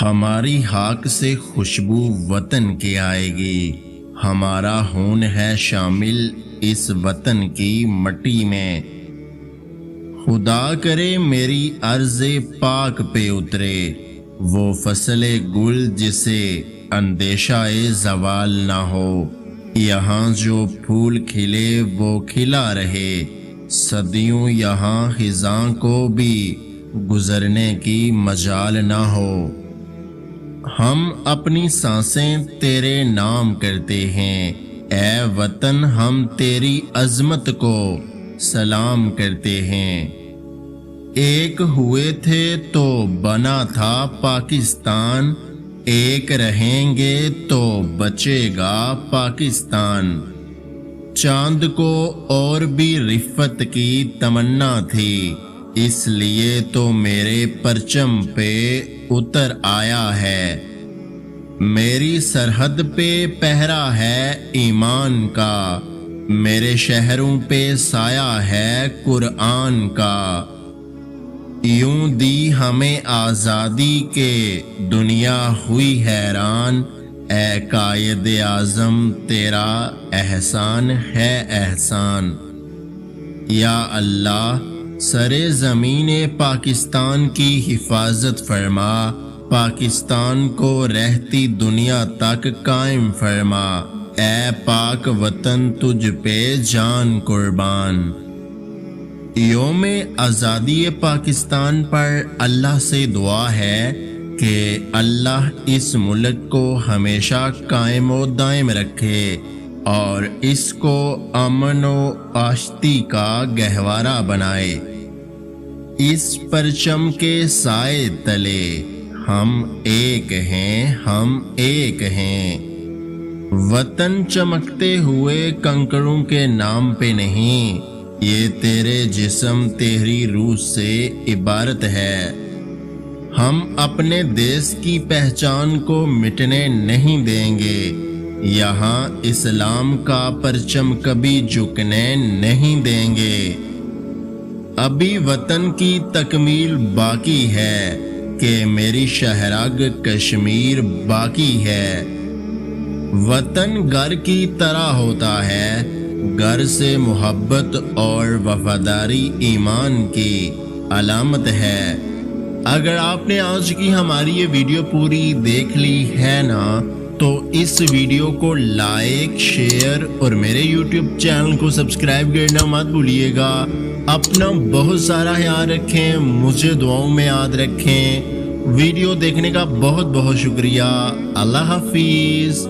ہماری ہاک سے خوشبو وطن کی آئے گی، ہمارا خون ہے شامل اس وطن کی مٹی میں۔ خدا کرے میری عرض پاک پہ اترے وہ فصل گل جسے اندیشہ زوال نہ ہو، یہاں جو پھول کھلے وہ کھلا رہے، صدیوں یہاں خزاں کو بھی گزرنے کی مجال نہ ہو۔ ہم اپنی سانسیں تیرے نام کرتے ہیں، اے وطن ہم تیری عظمت کو سلام کرتے ہیں۔ ایک ہوئے تھے تو بنا تھا پاکستان، ایک رہیں گے تو بچے گا پاکستان۔ چاند کو اور بھی رفت کی تمنا تھی، اس لیے تو میرے پرچم پہ اتر آیا ہے۔ میری سرحد پہ پہرا ہے ایمان کا، میرے شہروں پہ سایہ ہے قرآن کا۔ یوں دی ہمیں آزادی کے دنیا ہوئی حیران، اے قائد اعظم تیرا احسان ہے احسان۔ یا اللہ سرے زمین پاکستان کی حفاظت فرما، پاکستان کو رہتی دنیا تک قائم فرما، اے پاک وطن تجھ پہ جان قربان۔ یوم آزادی پاکستان پر اللہ سے دعا ہے کہ اللہ اس ملک کو ہمیشہ قائم و دائم رکھے اور اس کو امن و آشتی کا گہوارہ بنائے۔ اس پرچم کے سائے تلے ہم ایک ہیں، ہم ایک ہیں۔ وطن چمکتے ہوئے کنکروں کے نام پہ نہیں، یہ تیرے جسم تیری روح سے عبارت ہے۔ ہم اپنے دیس کی پہچان کو مٹنے نہیں دیں گے، یہاں اسلام کا پرچم کبھی جھکنے نہیں دیں گے۔ ابھی وطن کی تکمیل باقی ہے کہ میری شہرگ کشمیر باقی ہے۔ وطن گھر کی طرح ہوتا ہے، گھر سے محبت اور وفاداری ایمان کی علامت ہے۔ اگر آپ نے آج کی ہماری یہ ویڈیو پوری دیکھ لی ہے نا تو اس ویڈیو کو لائک، شیئر اور میرے یوٹیوب چینل کو سبسکرائب کرنا مت بھولیے گا۔ اپنا بہت سارا خیال رکھیں، مجھے دعاؤں میں یاد رکھیں۔ ویڈیو دیکھنے کا بہت بہت شکریہ۔ اللہ حافظ۔